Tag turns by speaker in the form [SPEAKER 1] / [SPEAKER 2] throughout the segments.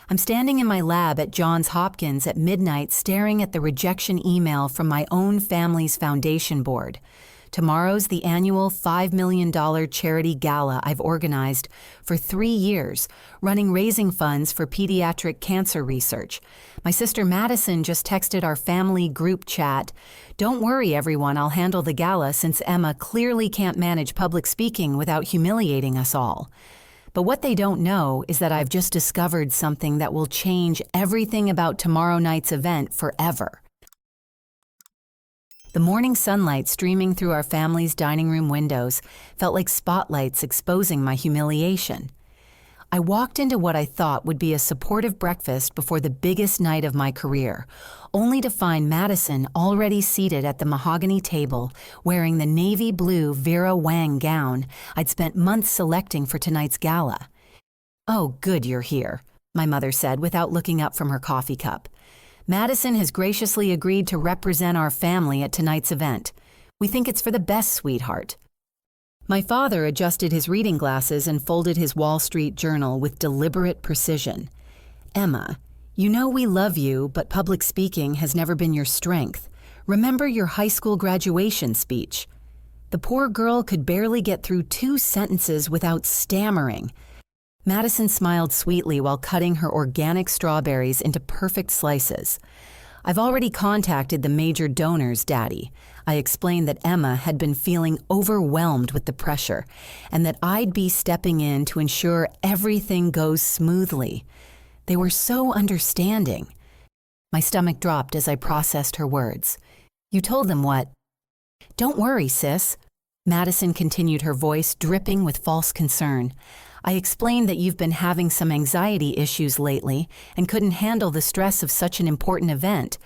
[SPEAKER 1] I'm standing in my lab at Johns Hopkins at midnight staring at the rejection email from my own family's foundation board. Tomorrow's the annual $5 million charity gala I've organized for 3 years, raising funds for pediatric cancer research. My sister Madison just texted our family group chat, "Don't worry, everyone, I'll handle the gala since Emma clearly can't manage public speaking without humiliating us all." But what they don't know is that I've just discovered something that will change everything about tomorrow night's event forever. The morning sunlight streaming through our family's dining room windows felt like spotlights exposing my humiliation. I walked into what I thought would be a supportive breakfast before the biggest night of my career, only to find Madison already seated at the mahogany table, wearing the navy blue Vera Wang gown I'd spent months selecting for tonight's gala. "Oh, good you're here," my mother said without looking up from her coffee cup. "Madison has graciously agreed to represent our family at tonight's event. We think it's for the best, sweetheart." My father adjusted his reading glasses and folded his Wall Street Journal with deliberate precision. "Emma, you know we love you, but public speaking has never been your strength. Remember your high school graduation speech." The poor girl could barely get through 2 sentences without stammering. Madison smiled sweetly while cutting her organic strawberries into perfect slices. "I've already contacted the major donors, Daddy." I explained that Emma had been feeling overwhelmed with the pressure and that I'd be stepping in to ensure everything goes smoothly. They were so understanding. My stomach dropped as I processed her words. "You told them what?" "Don't worry, sis." Madison continued, her voice dripping with false concern. "I explained that you've been having some anxiety issues lately and couldn't handle the stress of such an important event.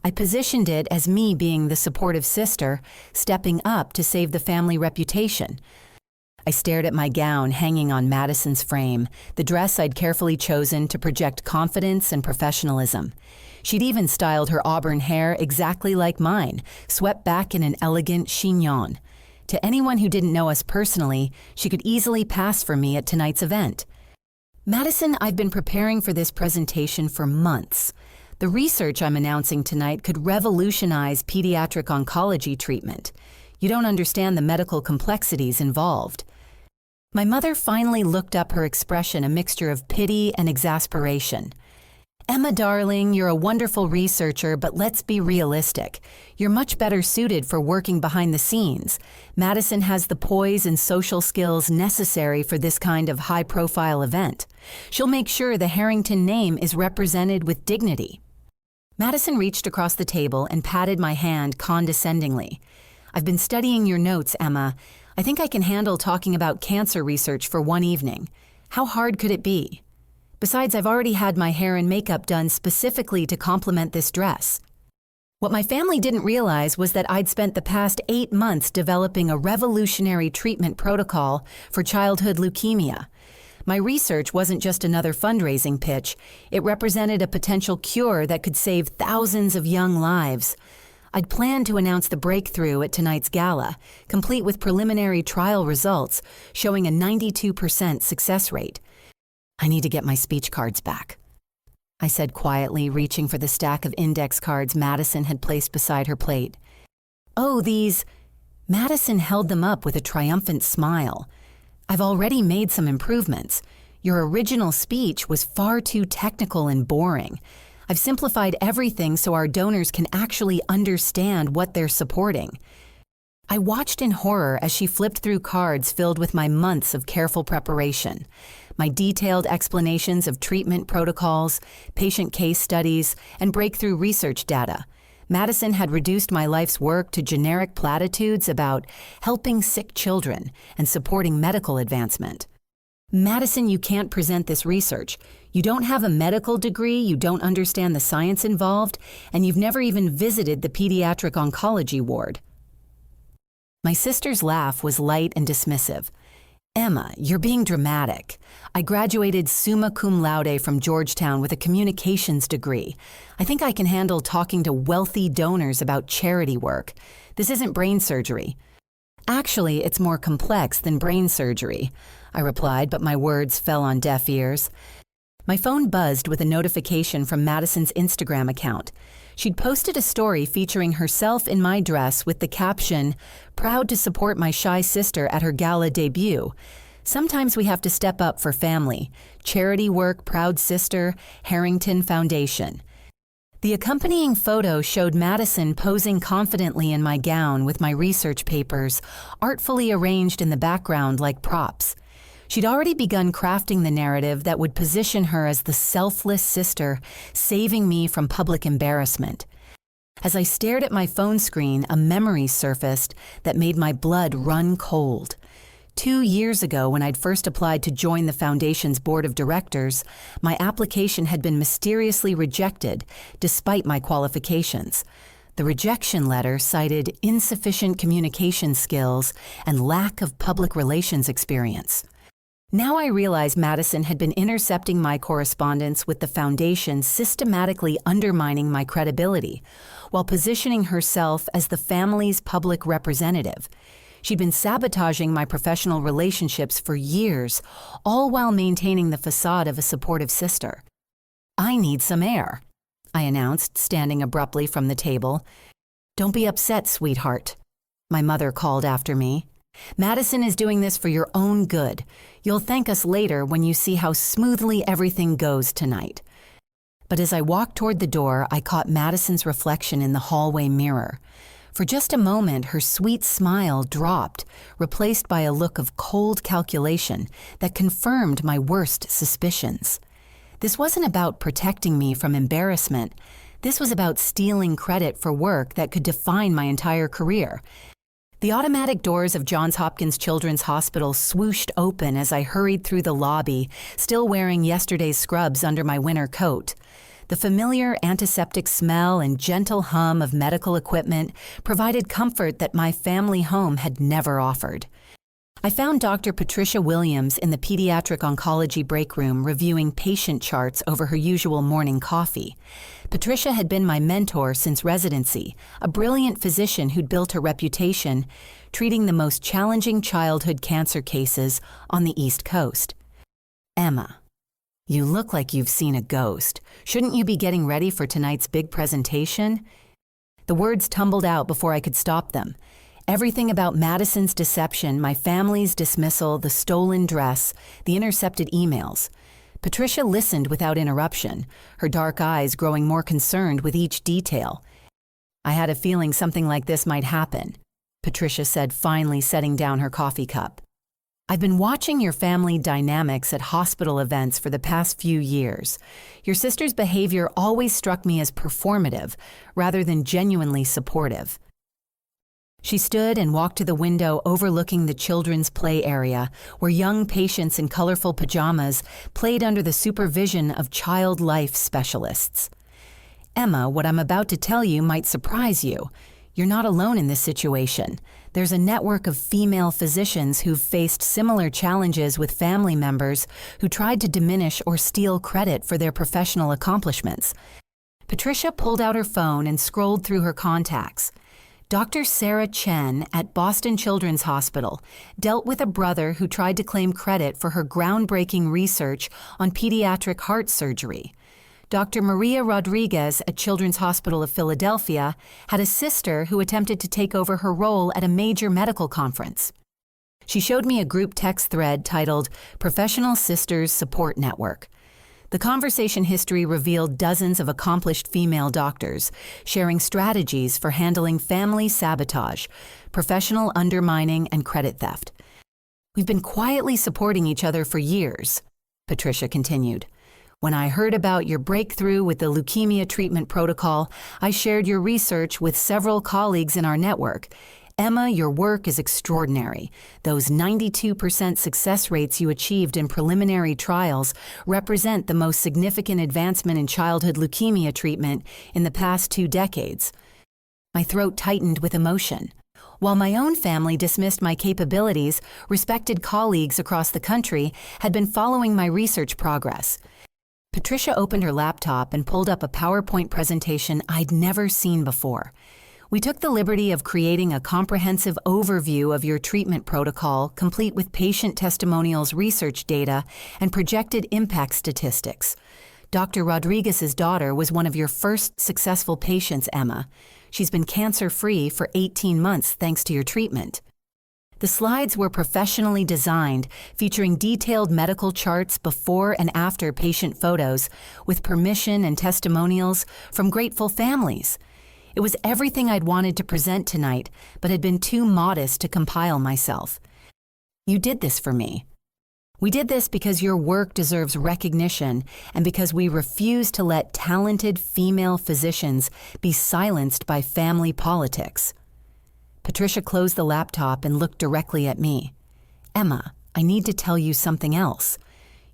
[SPEAKER 1] I positioned it as me being the supportive sister, stepping up to save the family reputation." I stared at my gown hanging on Madison's frame, the dress I'd carefully chosen to project confidence and professionalism. She'd even styled her auburn hair exactly like mine, swept back in an elegant chignon. To anyone who didn't know us personally, she could easily pass for me at tonight's event. "Madison, I've been preparing for this presentation for months. The research I'm announcing tonight could revolutionize pediatric oncology treatment. You don't understand the medical complexities involved." My mother finally looked up, her expression a mixture of pity and exasperation. "Emma, darling, you're a wonderful researcher, but let's be realistic. You're much better suited for working behind the scenes. Madison has the poise and social skills necessary for this kind of high-profile event. She'll make sure the Harrington name is represented with dignity." Madison reached across the table and patted my hand condescendingly. "I've been studying your notes, Emma. I think I can handle talking about cancer research for one evening. How hard could it be? Besides, I've already had my hair and makeup done specifically to complement this dress." What my family didn't realize was that I'd spent the past 8 months developing a revolutionary treatment protocol for childhood leukemia. My research wasn't just another fundraising pitch. It represented a potential cure that could save thousands of young lives. I'd planned to announce the breakthrough at tonight's gala, complete with preliminary trial results showing a 92% success rate. "I need to get my speech cards back," I said quietly, reaching for the stack of index cards Madison had placed beside her plate. "Oh, these..." Madison held them up with a triumphant smile. "I've already made some improvements. Your original speech was far too technical and boring. I've simplified everything so our donors can actually understand what they're supporting." I watched in horror as she flipped through cards filled with my months of careful preparation. My detailed explanations of treatment protocols, patient case studies, and breakthrough research data. Madison had reduced my life's work to generic platitudes about helping sick children and supporting medical advancement. "Madison, you can't present this research. You don't have a medical degree, you don't understand the science involved, and you've never even visited the pediatric oncology ward." My sister's laugh was light and dismissive. "Emma, you're being dramatic. I graduated summa cum laude from Georgetown with a communications degree. I think I can handle talking to wealthy donors about charity work. This isn't brain surgery." "Actually, it's more complex than brain surgery," I replied, but my words fell on deaf ears. My phone buzzed with a notification from Madison's Instagram account. She'd posted a story featuring herself in my dress with the caption, "Proud to support my shy sister at her gala debut. Sometimes we have to step up for family. Charity work, proud sister, Harrington Foundation." The accompanying photo showed Madison posing confidently in my gown with my research papers, artfully arranged in the background like props. She'd already begun crafting the narrative that would position her as the selfless sister, saving me from public embarrassment. As I stared at my phone screen, a memory surfaced that made my blood run cold. 2 years ago, when I'd first applied to join the foundation's board of directors, my application had been mysteriously rejected, despite my qualifications. The rejection letter cited insufficient communication skills and lack of public relations experience. Now I realize Madison had been intercepting my correspondence with the foundation, systematically undermining my credibility, while positioning herself as the family's public representative. She'd been sabotaging my professional relationships for years, all while maintaining the facade of a supportive sister. "I need some air," I announced, standing abruptly from the table. "Don't be upset, sweetheart," my mother called after me. "Madison is doing this for your own good. You'll thank us later when you see how smoothly everything goes tonight." But as I walked toward the door, I caught Madison's reflection in the hallway mirror. For just a moment, her sweet smile dropped, replaced by a look of cold calculation that confirmed my worst suspicions. This wasn't about protecting me from embarrassment. This was about stealing credit for work that could define my entire career. The automatic doors of Johns Hopkins Children's Hospital swooshed open as I hurried through the lobby, still wearing yesterday's scrubs under my winter coat. The familiar antiseptic smell and gentle hum of medical equipment provided comfort that my family home had never offered. I found Dr. Patricia Williams in the pediatric oncology break room reviewing patient charts over her usual morning coffee. Patricia had been my mentor since residency, a brilliant physician who'd built a reputation treating the most challenging childhood cancer cases on the East Coast. "Emma, you look like you've seen a ghost. Shouldn't you be getting ready for tonight's big presentation?" The words tumbled out before I could stop them. Everything about Madison's deception, my family's dismissal, the stolen dress, the intercepted emails. Patricia listened without interruption, her dark eyes growing more concerned with each detail. "I had a feeling something like this might happen," Patricia said, finally setting down her coffee cup. "I've been watching your family dynamics at hospital events for the past few years. Your sister's behavior always struck me as performative rather than genuinely supportive." She stood and walked to the window overlooking the children's play area, where young patients in colorful pajamas played under the supervision of child life specialists. "Emma, what I'm about to tell you might surprise you. You're not alone in this situation. There's a network of female physicians who've faced similar challenges with family members who tried to diminish or steal credit for their professional accomplishments." Patricia pulled out her phone and scrolled through her contacts. Dr. Sarah Chen at Boston Children's Hospital dealt with a brother who tried to claim credit for her groundbreaking research on pediatric heart surgery. Dr. Maria Rodriguez at Children's Hospital of Philadelphia had a sister who attempted to take over her role at a major medical conference. She showed me a group text thread titled Professional Sisters Support Network. The conversation history revealed dozens of accomplished female doctors sharing strategies for handling family sabotage, professional undermining, and credit theft. "We've been quietly supporting each other for years," Patricia continued. "When I heard about your breakthrough with the leukemia treatment protocol, I shared your research with several colleagues in our network. Emma, your work is extraordinary. Those 92% success rates you achieved in preliminary trials represent the most significant advancement in childhood leukemia treatment in the past 2 decades. My throat tightened with emotion. While my own family dismissed my capabilities, respected colleagues across the country had been following my research progress. Patricia opened her laptop and pulled up a PowerPoint presentation I'd never seen before. We took the liberty of creating a comprehensive overview of your treatment protocol, complete with patient testimonials, research data, and projected impact statistics. Dr. Rodriguez's daughter was one of your first successful patients, Emma. She's been cancer-free for 18 months thanks to your treatment. The slides were professionally designed, featuring detailed medical charts before and after patient photos, with permission and testimonials from grateful families. It was everything I'd wanted to present tonight, but had been too modest to compile myself. You did this for me. We did this because your work deserves recognition and because we refuse to let talented female physicians be silenced by family politics. Patricia closed the laptop and looked directly at me. Emma, I need to tell you something else.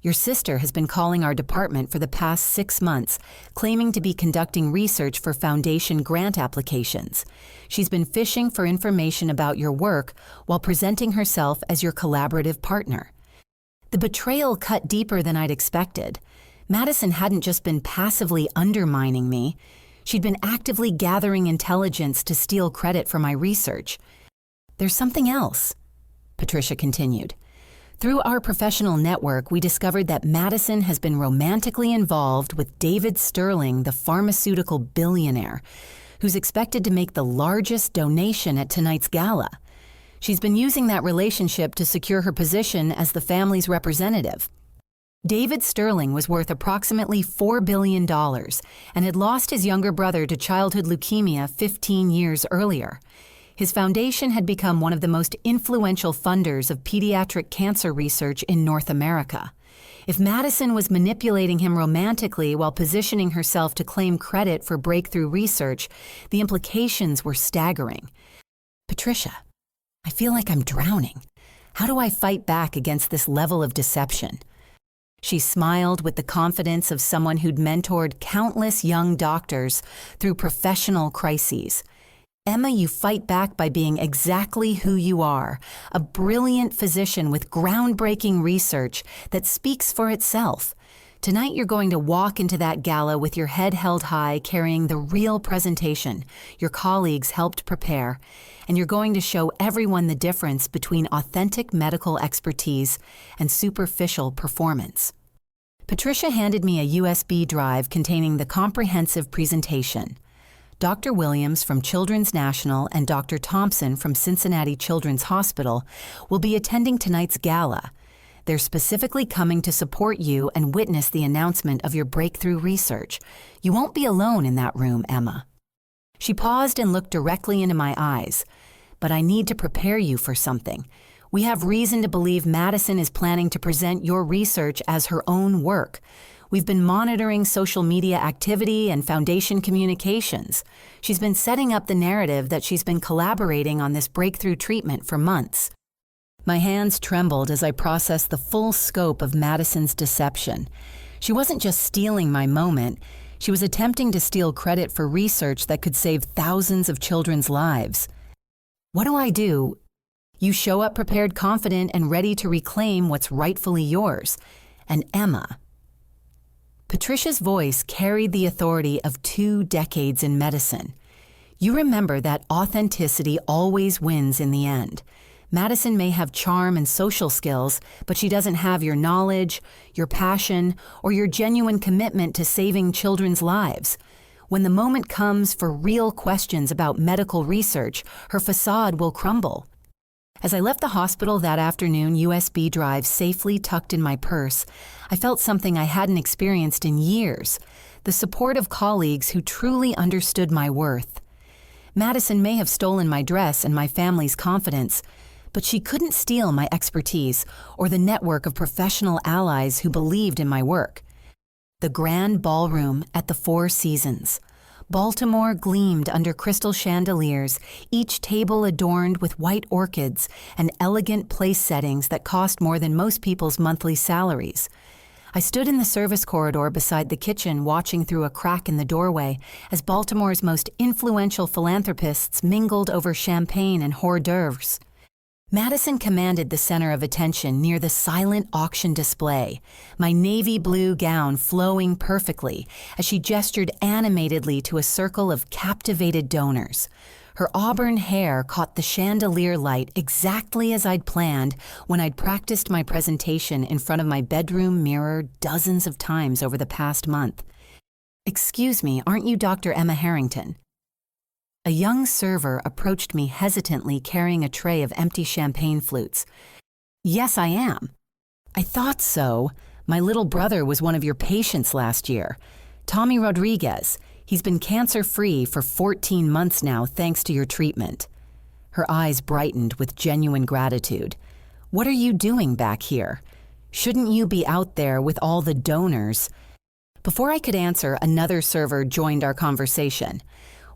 [SPEAKER 1] Your sister has been calling our department for the past 6 months, claiming to be conducting research for foundation grant applications. She's been fishing for information about your work while presenting herself as your collaborative partner. The betrayal cut deeper than I'd expected. Madison hadn't just been passively undermining me. She'd been actively gathering intelligence to steal credit for my research. There's something else, Patricia continued. Through our professional network, we discovered that Madison has been romantically involved with David Sterling, the pharmaceutical billionaire, who's expected to make the largest donation at tonight's gala. She's been using that relationship to secure her position as the family's representative. David Sterling was worth approximately $4 billion and had lost his younger brother to childhood leukemia 15 years earlier. His foundation had become one of the most influential funders of pediatric cancer research in North America. If Madison was manipulating him romantically while positioning herself to claim credit for breakthrough research, the implications were staggering. Patricia, I feel like I'm drowning. How do I fight back against this level of deception? She smiled with the confidence of someone who'd mentored countless young doctors through professional crises. Emma, you fight back by being exactly who you are, a brilliant physician with groundbreaking research that speaks for itself. Tonight you're going to walk into that gala with your head held high, carrying the real presentation your colleagues helped prepare, and you're going to show everyone the difference between authentic medical expertise and superficial performance. Patricia handed me a USB drive containing the comprehensive presentation. Dr. Williams from Children's National and Dr. Thompson from Cincinnati Children's Hospital will be attending tonight's gala. They're specifically coming to support you and witness the announcement of your breakthrough research. You won't be alone in that room, Emma. She paused and looked directly into my eyes. But I need to prepare you for something. We have reason to believe Madison is planning to present your research as her own work. We've been monitoring social media activity and foundation communications. She's been setting up the narrative that she's been collaborating on this breakthrough treatment for months. My hands trembled as I processed the full scope of Madison's deception. She wasn't just stealing my moment. She was attempting to steal credit for research that could save thousands of children's lives. What do I do? You show up prepared, confident, and ready to reclaim what's rightfully yours. And Emma. Patricia's voice carried the authority of 2 decades in medicine. You remember that authenticity always wins in the end. Madison may have charm and social skills, but she doesn't have your knowledge, your passion, or your genuine commitment to saving children's lives. When the moment comes for real questions about medical research, her facade will crumble. As I left the hospital that afternoon, USB drive safely tucked in my purse, I felt something I hadn't experienced in years, the support of colleagues who truly understood my worth. Madison may have stolen my dress and my family's confidence, but she couldn't steal my expertise or the network of professional allies who believed in my work. The grand ballroom at the Four Seasons. Baltimore gleamed under crystal chandeliers, each table adorned with white orchids and elegant place settings that cost more than most people's monthly salaries. I stood in the service corridor beside the kitchen, watching through a crack in the doorway as Baltimore's most influential philanthropists mingled over champagne and hors d'oeuvres. Madison commanded the center of attention near the silent auction display, my navy blue gown flowing perfectly as she gestured animatedly to a circle of captivated donors. Her auburn hair caught the chandelier light exactly as I'd planned when I'd practiced my presentation in front of my bedroom mirror dozens of times over the past month. "Excuse me, aren't you Dr. Emma Harrington?" A young server approached me hesitantly carrying a tray of empty champagne flutes. "Yes, I am." "I thought so. My little brother was one of your patients last year. Tommy Rodriguez. He's been cancer-free for 14 months now thanks to your treatment." Her eyes brightened with genuine gratitude. "What are you doing back here? Shouldn't you be out there with all the donors?" Before I could answer, another server joined our conversation.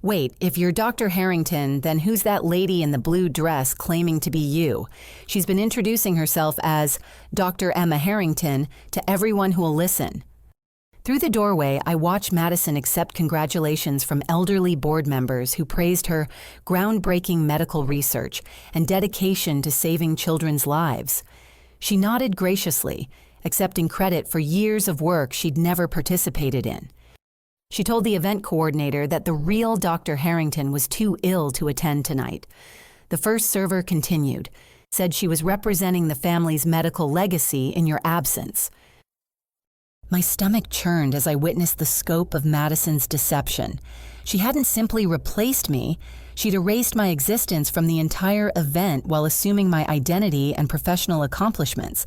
[SPEAKER 1] "Wait, if you're Dr. Harrington, then who's that lady in the blue dress claiming to be you? She's been introducing herself as Dr. Emma Harrington to everyone who will listen." Through the doorway, I watched Madison accept congratulations from elderly board members who praised her groundbreaking medical research and dedication to saving children's lives. She nodded graciously, accepting credit for years of work she'd never participated in. She told the event coordinator that the real Dr. Harrington was too ill to attend tonight. The first server continued, said she was representing the family's medical legacy in your absence. My stomach churned as I witnessed the scope of Madison's deception. She hadn't simply replaced me, she'd erased my existence from the entire event while assuming my identity and professional accomplishments.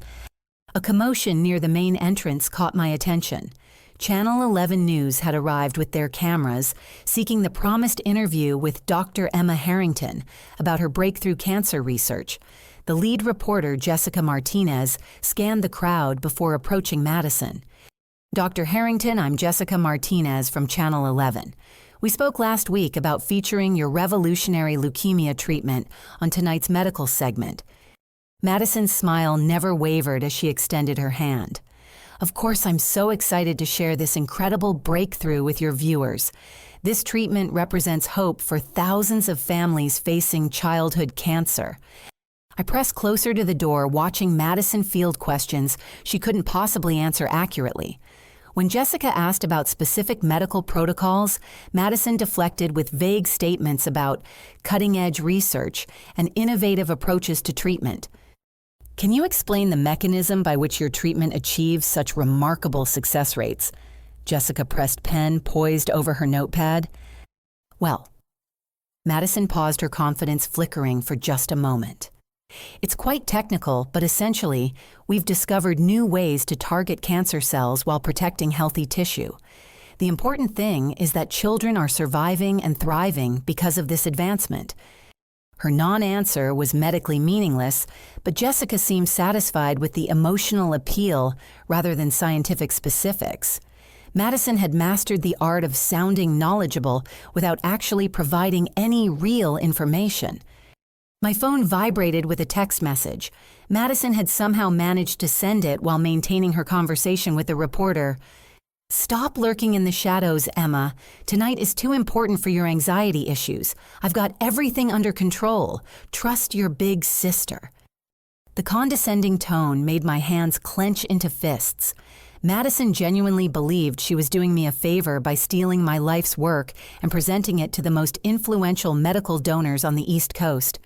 [SPEAKER 1] A commotion near the main entrance caught my attention. Channel 11 News had arrived with their cameras, seeking the promised interview with Dr. Emma Harrington about her breakthrough cancer research. The lead reporter, Jessica Martinez, scanned the crowd before approaching Madison. "Dr. Harrington, I'm Jessica Martinez from Channel 11. We spoke last week about featuring your revolutionary leukemia treatment on tonight's medical segment." Madison's smile never wavered as she extended her hand. "Of course, I'm so excited to share this incredible breakthrough with your viewers. This treatment represents hope for thousands of families facing childhood cancer." I pressed closer to the door, watching Madison field questions she couldn't possibly answer accurately. When Jessica asked about specific medical protocols, Madison deflected with vague statements about cutting-edge research and innovative approaches to treatment. "Can you explain the mechanism by which your treatment achieves such remarkable success rates?" Jessica pressed pen poised over her notepad. "Well," Madison paused, her confidence flickering for just a moment. "It's quite technical, but essentially, we've discovered new ways to target cancer cells while protecting healthy tissue. The important thing is that children are surviving and thriving because of this advancement." Her non-answer was medically meaningless, but Jessica seemed satisfied with the emotional appeal rather than scientific specifics. Madison had mastered the art of sounding knowledgeable without actually providing any real information. My phone vibrated with a text message. Madison had somehow managed to send it while maintaining her conversation with the reporter. "Stop lurking in the shadows, Emma. Tonight is too important for your anxiety issues. I've got everything under control. Trust your big sister." The condescending tone made my hands clench into fists. Madison genuinely believed she was doing me a favor by stealing my life's work and presenting it to the most influential medical donors on the East Coast.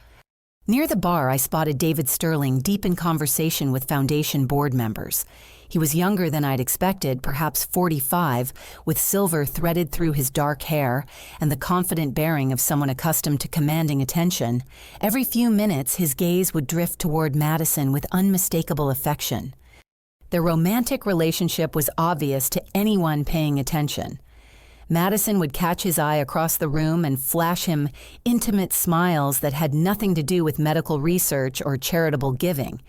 [SPEAKER 1] Near the bar, I spotted David Sterling deep in conversation with Foundation board members. He was younger than I'd expected, perhaps 45, with silver threaded through his dark hair and the confident bearing of someone accustomed to commanding attention. Every few minutes, his gaze would drift toward Madison with unmistakable affection. Their romantic relationship was obvious to anyone paying attention. Madison would catch his eye across the room and flash him intimate smiles that had nothing to do with medical research or charitable giving.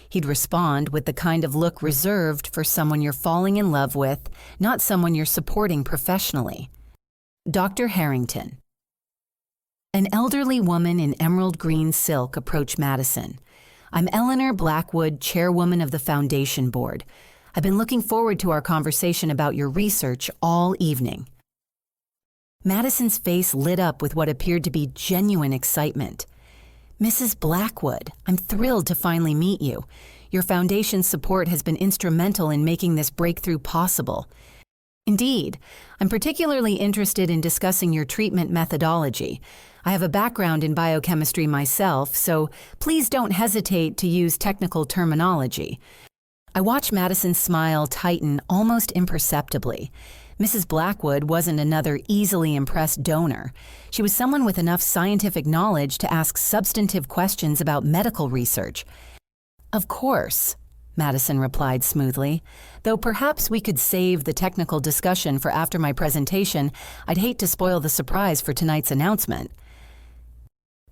[SPEAKER 1] He'd respond with the kind of look reserved for someone you're falling in love with, not someone you're supporting professionally. Dr. Harrington. An elderly woman in emerald green silk approached Madison. "I'm Eleanor Blackwood, chairwoman of the Foundation Board. I've been looking forward to our conversation about your research all evening." Madison's face lit up with what appeared to be genuine excitement. "Mrs. Blackwood, I'm thrilled to finally meet you. Your foundation's support has been instrumental in making this breakthrough possible." Indeed, I'm particularly interested in discussing your treatment methodology. I have a background in biochemistry myself, so please don't hesitate to use technical terminology. I watched Madison's smile tighten almost imperceptibly. Mrs. Blackwood wasn't another easily impressed donor. She was someone with enough scientific knowledge to ask substantive questions about medical research. Of course, Madison replied smoothly. Though perhaps we could save the technical discussion for after my presentation, I'd hate to spoil the surprise for tonight's announcement.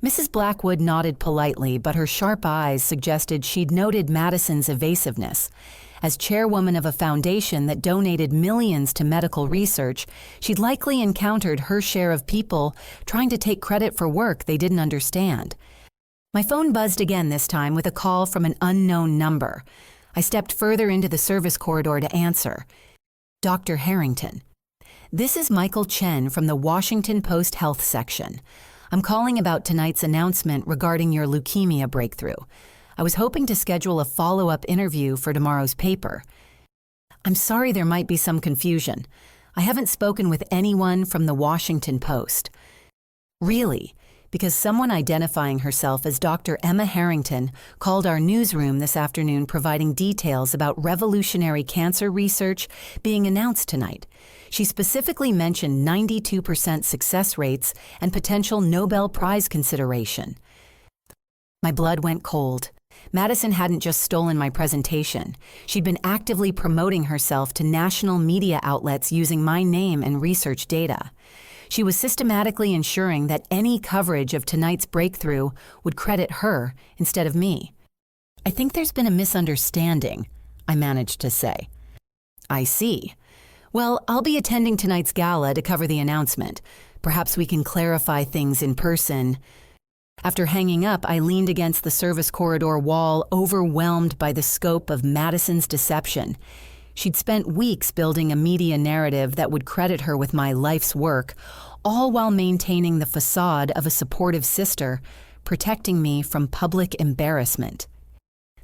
[SPEAKER 1] Mrs. Blackwood nodded politely, but her sharp eyes suggested she'd noted Madison's evasiveness. As chairwoman of a foundation that donated millions to medical research, she'd likely encountered her share of people trying to take credit for work they didn't understand. My phone buzzed again this time with a call from an unknown number. I stepped further into the service corridor to answer. Dr. Harrington. This is Michael Chen from the Washington Post Health section. I'm calling about tonight's announcement regarding your leukemia breakthrough. I was hoping to schedule a follow-up interview for tomorrow's paper. I'm sorry there might be some confusion. I haven't spoken with anyone from the Washington Post. Really? Because someone identifying herself as Dr. Emma Harrington called our newsroom this afternoon providing details about revolutionary cancer research being announced tonight. She specifically mentioned 92% success rates and potential Nobel Prize consideration. My blood went cold. Madison hadn't just stolen my presentation. She'd been actively promoting herself to national media outlets using my name and research data. She was systematically ensuring that any coverage of tonight's breakthrough would credit her instead of me. I think there's been a misunderstanding, I managed to say. I see. Well, I'll be attending tonight's gala to cover the announcement. Perhaps we can clarify things in person. After hanging up, I leaned against the service corridor wall, overwhelmed by the scope of Madison's deception. She'd spent weeks building a media narrative that would credit her with my life's work, all while maintaining the facade of a supportive sister, protecting me from public embarrassment.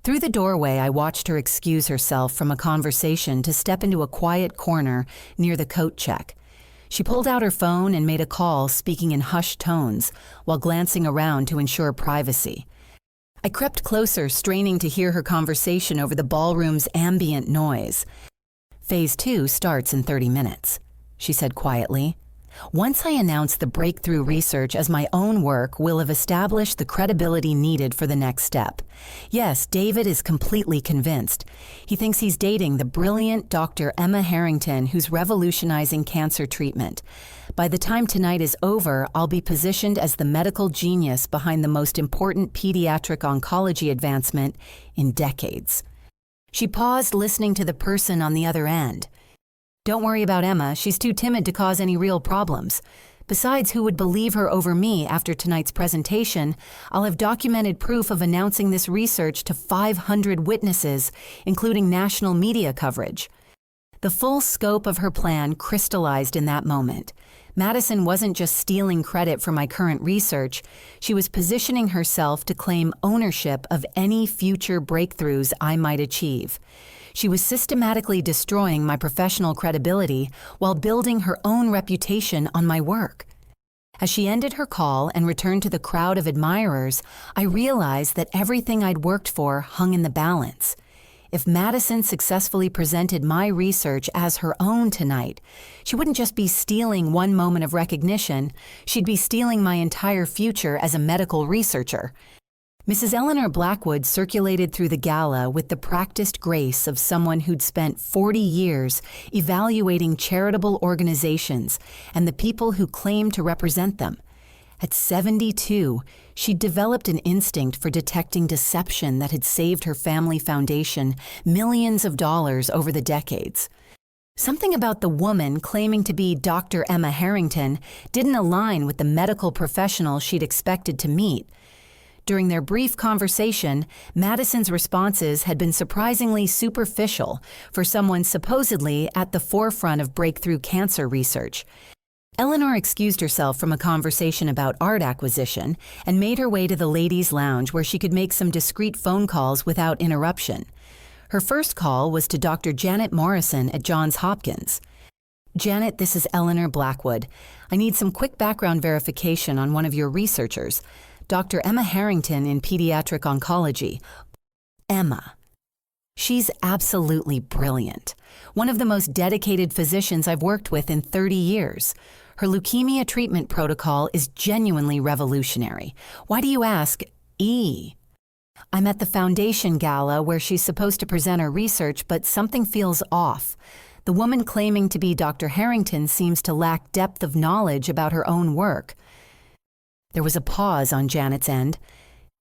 [SPEAKER 1] Through the doorway, I watched her excuse herself from a conversation to step into a quiet corner near the coat check. She pulled out her phone and made a call, speaking in hushed tones, while glancing around to ensure privacy. I crept closer, straining to hear her conversation over the ballroom's ambient noise. Phase 2 starts in 30 minutes, she said quietly. Once I announce the breakthrough research as my own work, we'll have established the credibility needed for the next step. Yes, David is completely convinced. He thinks he's dating the brilliant Dr. Emma Harrington, who's revolutionizing cancer treatment. By the time tonight is over, I'll be positioned as the medical genius behind the most important pediatric oncology advancement in decades. She paused, listening to the person on the other end. Don't worry about Emma, she's too timid to cause any real problems. Besides, who would believe her over me after tonight's presentation? I'll have documented proof of announcing this research to 500 witnesses, including national media coverage. The full scope of her plan crystallized in that moment. Madison wasn't just stealing credit for my current research, she was positioning herself to claim ownership of any future breakthroughs I might achieve. She was systematically destroying my professional credibility while building her own reputation on my work. As she ended her call and returned to the crowd of admirers, I realized that everything I'd worked for hung in the balance. If Madison successfully presented my research as her own tonight, she wouldn't just be stealing one moment of recognition, she'd be stealing my entire future as a medical researcher. Mrs. Eleanor Blackwood circulated through the gala with the practiced grace of someone who'd spent 40 years evaluating charitable organizations and the people who claimed to represent them. At 72, she'd developed an instinct for detecting deception that had saved her family foundation millions of dollars over the decades. Something about the woman claiming to be Dr. Emma Harrington didn't align with the medical professional she'd expected to meet. During their brief conversation, Madison's responses had been surprisingly superficial for someone supposedly at the forefront of breakthrough cancer research. Eleanor excused herself from a conversation about art acquisition and made her way to the ladies' lounge where she could make some discreet phone calls without interruption. Her first call was to Dr. Janet Morrison at Johns Hopkins. Janet, this is Eleanor Blackwood. I need some quick background verification on one of your researchers, Dr. Emma Harrington in pediatric oncology. Emma. She's absolutely brilliant. One of the most dedicated physicians I've worked with in 30 years. Her leukemia treatment protocol is genuinely revolutionary. Why do you ask? I'm at the foundation gala where she's supposed to present her research, but something feels off. The woman claiming to be Dr. Harrington seems to lack depth of knowledge about her own work. There was a pause on Janet's end.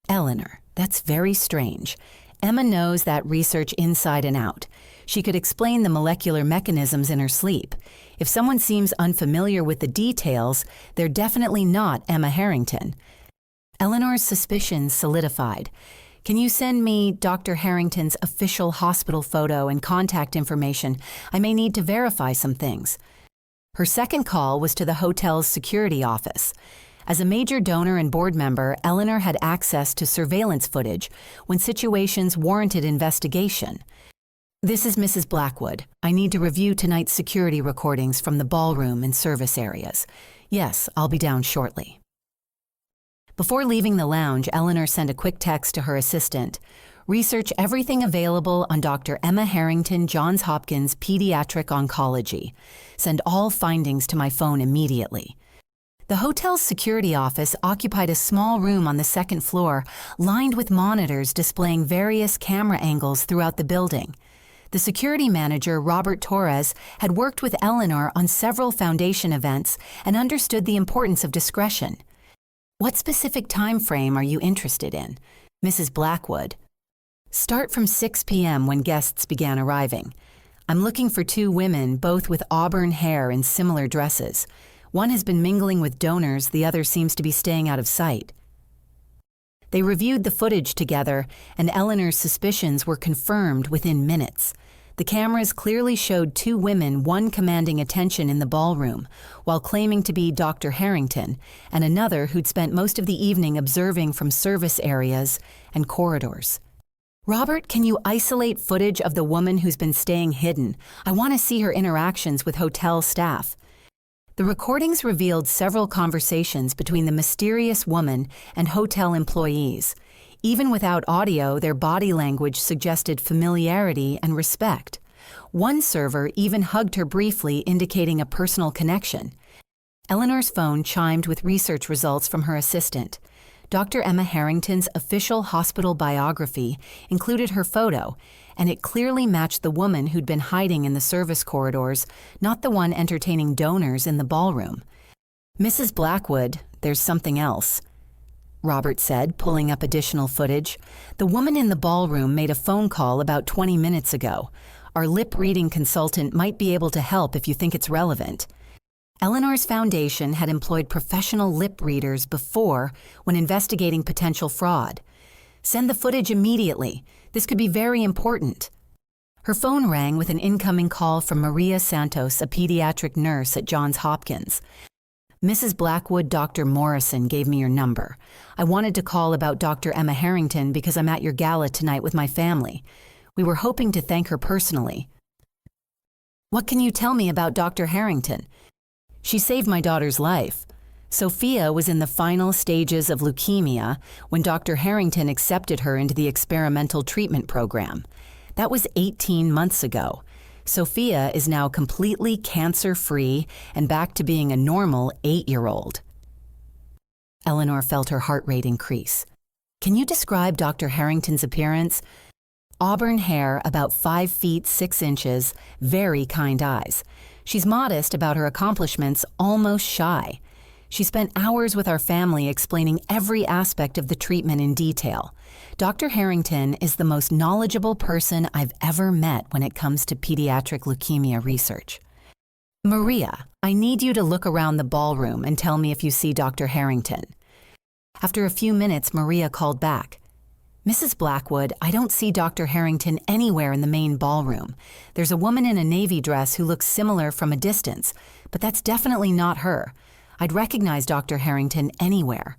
[SPEAKER 1] Eleanor, that's very strange. Emma knows that research inside and out. She could explain the molecular mechanisms in her sleep. If someone seems unfamiliar with the details, they're definitely not Emma Harrington. Eleanor's suspicions solidified. Can you send me Dr. Harrington's official hospital photo and contact information? I may need to verify some things. Her second call was to the hotel's security office. As a major donor and board member, Eleanor had access to surveillance footage when situations warranted investigation. This is Mrs. Blackwood. I need to review tonight's security recordings from the ballroom and service areas. Yes, I'll be down shortly. Before leaving the lounge, Eleanor sent a quick text to her assistant. Research everything available on Dr. Emma Harrington, Johns Hopkins Pediatric Oncology. Send all findings to my phone immediately. The hotel's security office occupied a small room on the second floor, lined with monitors displaying various camera angles throughout the building. The security manager, Robert Torres, had worked with Eleanor on several foundation events and understood the importance of discretion. What specific time frame are you interested in? Mrs. Blackwood. Start from 6 p.m. when guests began arriving. I'm looking for 2 women, both with auburn hair and similar dresses. One has been mingling with donors, the other seems to be staying out of sight. They reviewed the footage together, and Eleanor's suspicions were confirmed within minutes. The cameras clearly showed 2 women, one commanding attention in the ballroom, while claiming to be Dr. Harrington, and another who'd spent most of the evening observing from service areas and corridors. Robert, can you isolate footage of the woman who's been staying hidden? I want to see her interactions with hotel staff. The recordings revealed several conversations between the mysterious woman and hotel employees. Even without audio, their body language suggested familiarity and respect. One server even hugged her briefly, indicating a personal connection. Eleanor's phone chimed with research results from her assistant. Dr. Emma Harrington's official hospital biography included her photo, and it clearly matched the woman who'd been hiding in the service corridors, not the one entertaining donors in the ballroom. Mrs. Blackwood, there's something else, Robert said, pulling up additional footage. The woman in the ballroom made a phone call about 20 minutes ago. Our lip-reading consultant might be able to help if you think it's relevant. Eleanor's foundation had employed professional lip readers before when investigating potential fraud. Send the footage immediately. This could be very important. Her phone rang with an incoming call from Maria Santos, a pediatric nurse at Johns Hopkins. Mrs. Blackwood, Dr. Morrison gave me your number. I wanted to call about Dr. Emma Harrington because I'm at your gala tonight with my family. We were hoping to thank her personally. What can you tell me about Dr. Harrington? She saved my daughter's life. Sophia was in the final stages of leukemia when Dr. Harrington accepted her into the experimental treatment program. That was 18 months ago. Sophia is now completely cancer-free and back to being a normal 8-year-old. Eleanor felt her heart rate increase. Can you describe Dr. Harrington's appearance? Auburn hair, about 5 feet 6 inches, very kind eyes. She's modest about her accomplishments, almost shy. She spent hours with our family explaining every aspect of the treatment in detail. Dr. Harrington is the most knowledgeable person I've ever met when it comes to pediatric leukemia research. Maria, I need you to look around the ballroom and tell me if you see Dr. Harrington. After a few minutes, Maria called back. Mrs. Blackwood, I don't see Dr. Harrington anywhere in the main ballroom. There's a woman in a navy dress who looks similar from a distance, but that's definitely not her. I'd recognize Dr. Harrington anywhere.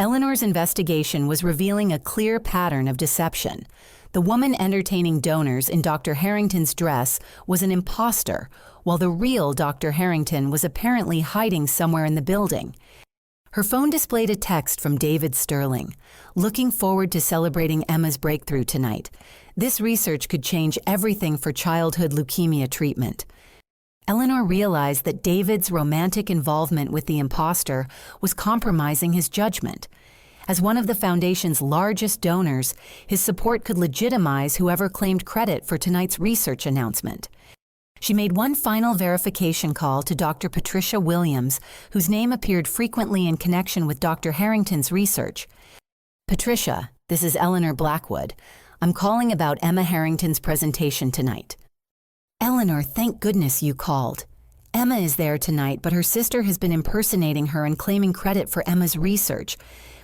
[SPEAKER 1] Eleanor's investigation was revealing a clear pattern of deception. The woman entertaining donors in Dr. Harrington's dress was an imposter, while the real Dr. Harrington was apparently hiding somewhere in the building. Her phone displayed a text from David Sterling. "Looking forward to celebrating Emma's breakthrough tonight. This research could change everything for childhood leukemia treatment." Eleanor realized that David's romantic involvement with the imposter was compromising his judgment. As one of the foundation's largest donors, his support could legitimize whoever claimed credit for tonight's research announcement. She made one final verification call to Dr. Patricia Williams, whose name appeared frequently in connection with Dr. Harrington's research. "Patricia, this is Eleanor Blackwood. I'm calling about Emma Harrington's presentation tonight." "Eleanor, thank goodness you called. Emma is there tonight, but her sister has been impersonating her and claiming credit for Emma's research.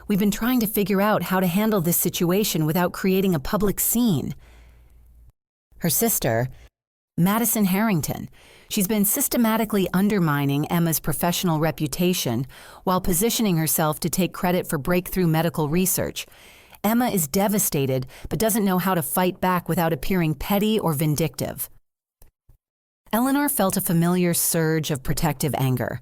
[SPEAKER 1] We've been trying to figure out how to handle this situation without creating a public scene." Her sister, Madison Harrington. She's been systematically undermining Emma's professional reputation while positioning herself to take credit for breakthrough medical research. Emma is devastated but doesn't know how to fight back without appearing petty or vindictive. Eleanor felt a familiar surge of protective anger.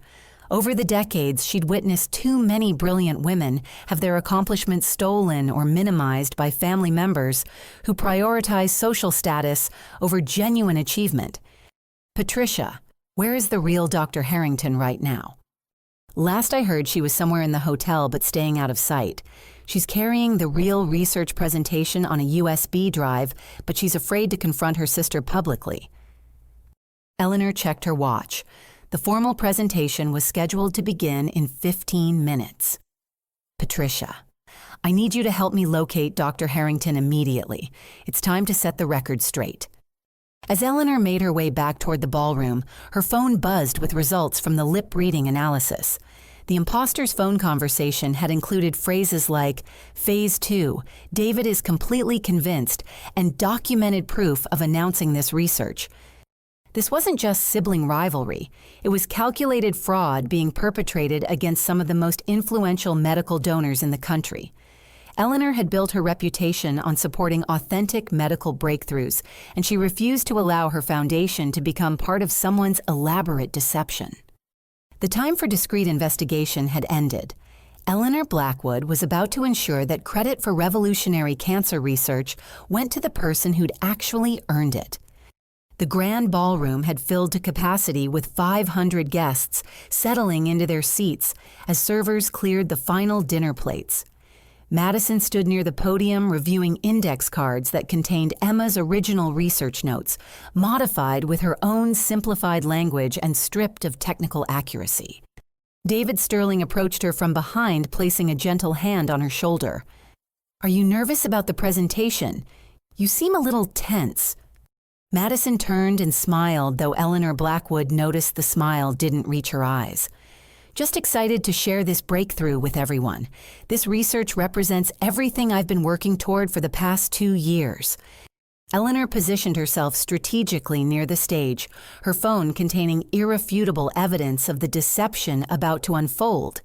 [SPEAKER 1] Over the decades, she'd witnessed too many brilliant women have their accomplishments stolen or minimized by family members who prioritize social status over genuine achievement. "Patricia, where is the real Dr. Harrington right now?" "Last I heard, she was somewhere in the hotel but staying out of sight. She's carrying the real research presentation on a USB drive, but she's afraid to confront her sister publicly." Eleanor checked her watch. The formal presentation was scheduled to begin in 15 minutes. "Patricia, I need you to help me locate Dr. Harrington immediately. It's time to set the record straight." As Eleanor made her way back toward the ballroom, her phone buzzed with results from the lip-reading analysis. The imposter's phone conversation had included phrases like, "Phase 2, David is completely convinced," and documented proof of announcing this research. This wasn't just sibling rivalry. It was calculated fraud being perpetrated against some of the most influential medical donors in the country. Eleanor had built her reputation on supporting authentic medical breakthroughs, and she refused to allow her foundation to become part of someone's elaborate deception. The time for discreet investigation had ended. Eleanor Blackwood was about to ensure that credit for revolutionary cancer research went to the person who'd actually earned it. The grand ballroom had filled to capacity with 500 guests settling into their seats as servers cleared the final dinner plates. Madison stood near the podium reviewing index cards that contained Emma's original research notes, modified with her own simplified language and stripped of technical accuracy. David Sterling approached her from behind, placing a gentle hand on her shoulder. "Are you nervous about the presentation? You seem a little tense." Madison turned and smiled, though Eleanor Blackwood noticed the smile didn't reach her eyes. "Just excited to share this breakthrough with everyone. This research represents everything I've been working toward for the past 2 years." Eleanor positioned herself strategically near the stage, her phone containing irrefutable evidence of the deception about to unfold.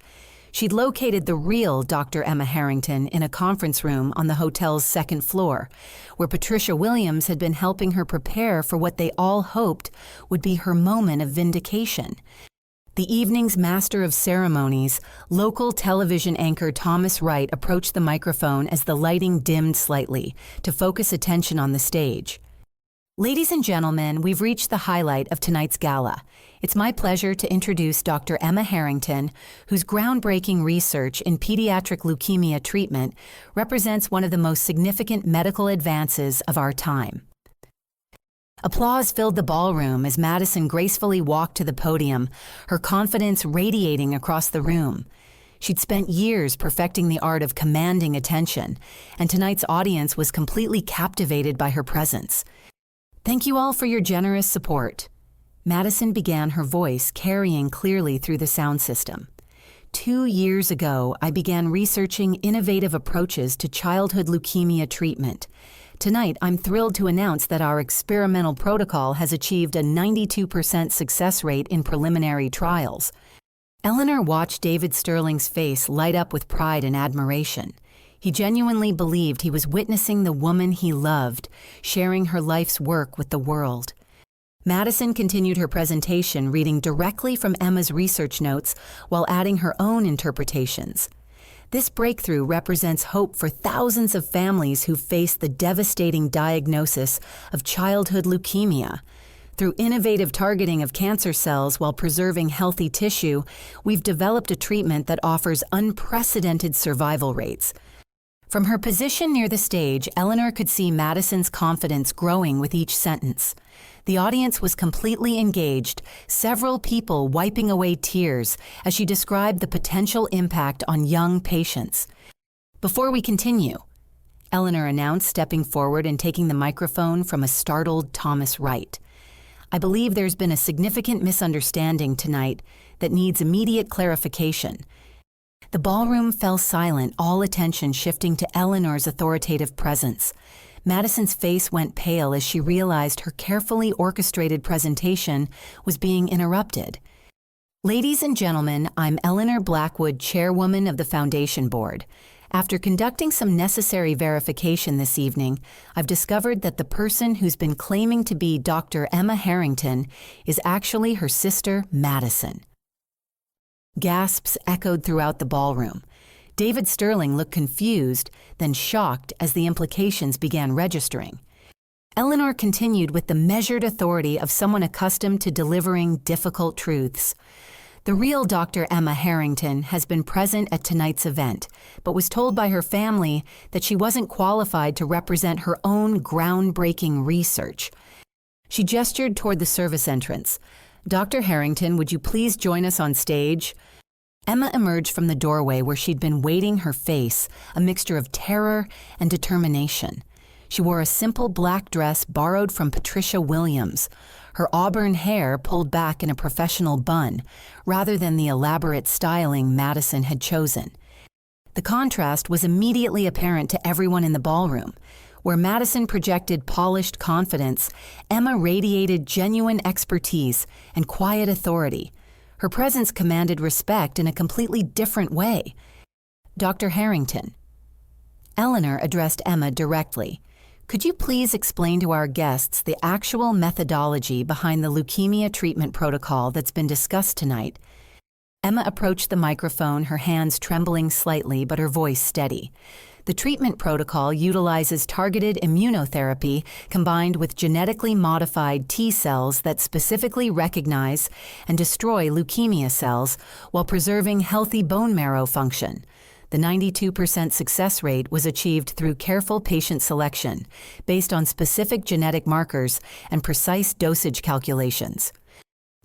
[SPEAKER 1] She'd located the real Dr. Emma Harrington in a conference room on the hotel's second floor, where Patricia Williams had been helping her prepare for what they all hoped would be her moment of vindication. The evening's master of ceremonies, local television anchor Thomas Wright, approached the microphone as the lighting dimmed slightly to focus attention on the stage. "Ladies and gentlemen, we've reached the highlight of tonight's gala. It's my pleasure to introduce Dr. Emma Harrington, whose groundbreaking research in pediatric leukemia treatment represents one of the most significant medical advances of our time." Applause filled the ballroom as Madison gracefully walked to the podium, her confidence radiating across the room. She'd spent years perfecting the art of commanding attention, and tonight's audience was completely captivated by her presence. "Thank you all for your generous support." Madison began, her voice carrying clearly through the sound system. 2 years ago, I began researching innovative approaches to childhood leukemia treatment. Tonight, I'm thrilled to announce that our experimental protocol has achieved a 92% success rate in preliminary trials. Eleanor watched David Sterling's face light up with pride and admiration. He genuinely believed he was witnessing the woman he loved, sharing her life's work with the world. Madison continued her presentation, reading directly from Emma's research notes while adding her own interpretations. This breakthrough represents hope for thousands of families who face the devastating diagnosis of childhood leukemia. Through innovative targeting of cancer cells while preserving healthy tissue, we've developed a treatment that offers unprecedented survival rates. From her position near the stage, Eleanor could see Madison's confidence growing with each sentence. The audience was completely engaged, several people wiping away tears as she described the potential impact on young patients. "Before we continue," Eleanor announced, stepping forward and taking the microphone from a startled Thomas Wright, "I believe there's been a significant misunderstanding tonight that needs immediate clarification." The ballroom fell silent, all attention shifting to Eleanor's authoritative presence. Madison's face went pale as she realized her carefully orchestrated presentation was being interrupted. "Ladies and gentlemen, I'm Eleanor Blackwood, chairwoman of the Foundation Board. After conducting some necessary verification this evening, I've discovered that the person who's been claiming to be Dr. Emma Harrington is actually her sister, Madison." Gasps echoed throughout the ballroom. David Sterling looked confused, then shocked as the implications began registering. Eleanor continued with the measured authority of someone accustomed to delivering difficult truths. "The real Dr. Emma Harrington has been present at tonight's event, but was told by her family that she wasn't qualified to represent her own groundbreaking research." She gestured toward the service entrance. "Dr. Harrington, would you please join us on stage?" Emma emerged from the doorway where she'd been waiting, her face a mixture of terror and determination. She wore a simple black dress borrowed from Patricia Williams, her auburn hair pulled back in a professional bun, rather than the elaborate styling Madison had chosen. The contrast was immediately apparent to everyone in the ballroom. Where Madison projected polished confidence, Emma radiated genuine expertise and quiet authority. Her presence commanded respect in a completely different way. "Dr. Harrington." Eleanor addressed Emma directly. "Could you please explain to our guests the actual methodology behind the leukemia treatment protocol that's been discussed tonight?" Emma approached the microphone, her hands trembling slightly but her voice steady. "The treatment protocol utilizes targeted immunotherapy combined with genetically modified T cells that specifically recognize and destroy leukemia cells while preserving healthy bone marrow function. The 92% success rate was achieved through careful patient selection, based on specific genetic markers and precise dosage calculations."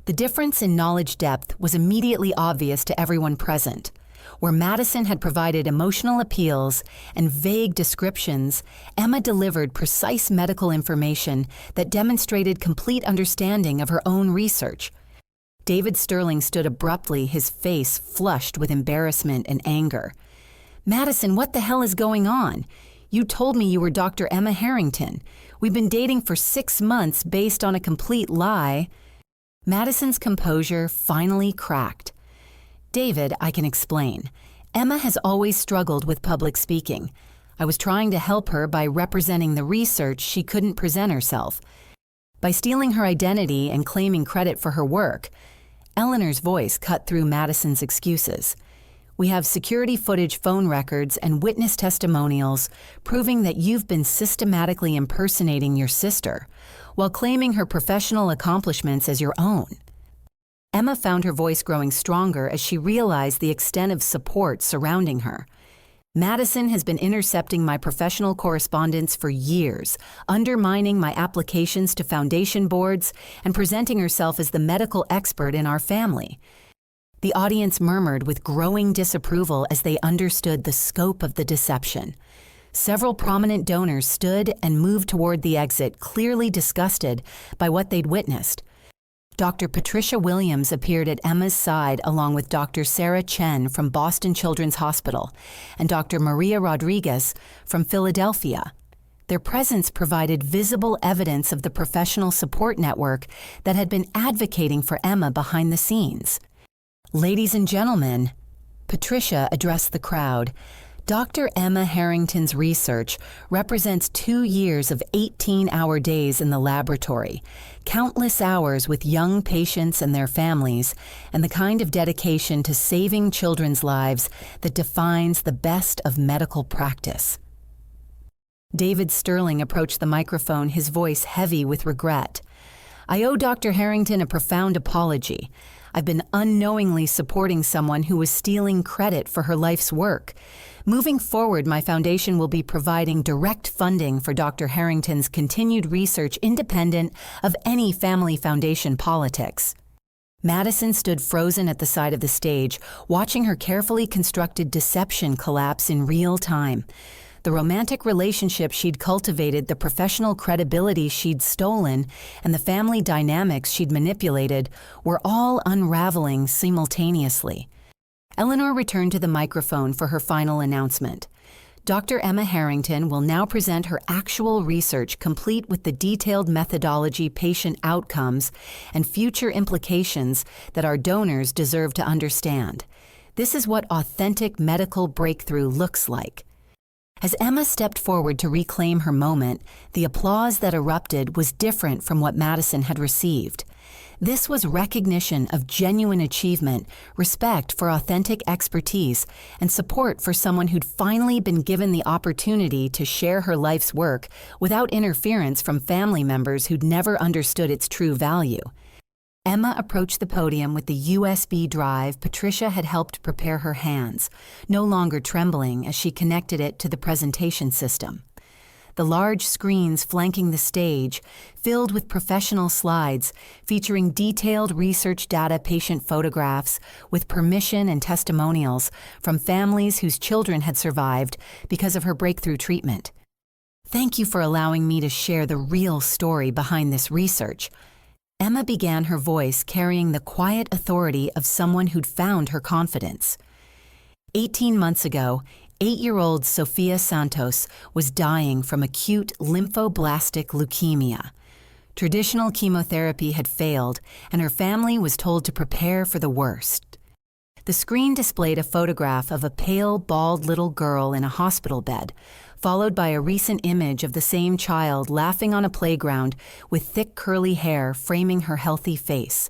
[SPEAKER 1] The difference in knowledge depth was immediately obvious to everyone present. Where Madison had provided emotional appeals and vague descriptions, Emma delivered precise medical information that demonstrated complete understanding of her own research. David Sterling stood abruptly, his face flushed with embarrassment and anger. "Madison, what the hell is going on? You told me you were Dr. Emma Harrington. We've been dating for 6 months based on a complete lie." Madison's composure finally cracked. "David, I can explain. Emma has always struggled with public speaking. I was trying to help her by representing the research she couldn't present herself. By stealing her identity and claiming credit for her work." Eleanor's voice cut through Madison's excuses. "We have security footage, phone records, and witness testimonials proving that you've been systematically impersonating your sister, while claiming her professional accomplishments as your own." Emma found her voice growing stronger as she realized the extent of support surrounding her. "Madison has been intercepting my professional correspondence for years, undermining my applications to foundation boards, and presenting herself as the medical expert in our family." The audience murmured with growing disapproval as they understood the scope of the deception. Several prominent donors stood and moved toward the exit, clearly disgusted by what they'd witnessed. Dr. Patricia Williams appeared at Emma's side along with Dr. Sarah Chen from Boston Children's Hospital and Dr. Maria Rodriguez from Philadelphia. Their presence provided visible evidence of the professional support network that had been advocating for Emma behind the scenes. "Ladies and gentlemen," Patricia addressed the crowd, Dr. Emma Harrington's research represents 2 years of 18-hour days in the laboratory, countless hours with young patients and their families, and the kind of dedication to saving children's lives that defines the best of medical practice. David Sterling approached the microphone, his voice heavy with regret. "I owe Dr. Harrington a profound apology. I've been unknowingly supporting someone who was stealing credit for her life's work. Moving forward, my foundation will be providing direct funding for Dr. Harrington's continued research independent of any family foundation politics." Madison stood frozen at the side of the stage, watching her carefully constructed deception collapse in real time. The romantic relationship she'd cultivated, the professional credibility she'd stolen, and the family dynamics she'd manipulated were all unraveling simultaneously. Eleanor returned to the microphone for her final announcement. Dr. Emma Harrington will now present her actual research, complete with the detailed methodology, patient outcomes, and future implications that our donors deserve to understand. This is what authentic medical breakthrough looks like. As Emma stepped forward to reclaim her moment, the applause that erupted was different from what Madison had received. This was recognition of genuine achievement, respect for authentic expertise, and support for someone who'd finally been given the opportunity to share her life's work without interference from family members who'd never understood its true value. Emma approached the podium with the USB drive Patricia had helped prepare her hands, no longer trembling as she connected it to the presentation system. The large screens flanking the stage, filled with professional slides featuring detailed research data, patient photographs, with permission and testimonials from families whose children had survived because of her breakthrough treatment. "Thank you for allowing me to share the real story behind this research." Emma began, her voice carrying the quiet authority of someone who'd found her confidence. 18 months ago, 8-year-old Sofia Santos was dying from acute lymphoblastic leukemia. Traditional chemotherapy had failed, and her family was told to prepare for the worst. The screen displayed a photograph of a pale, bald little girl in a hospital bed, followed by a recent image of the same child laughing on a playground with thick curly hair framing her healthy face.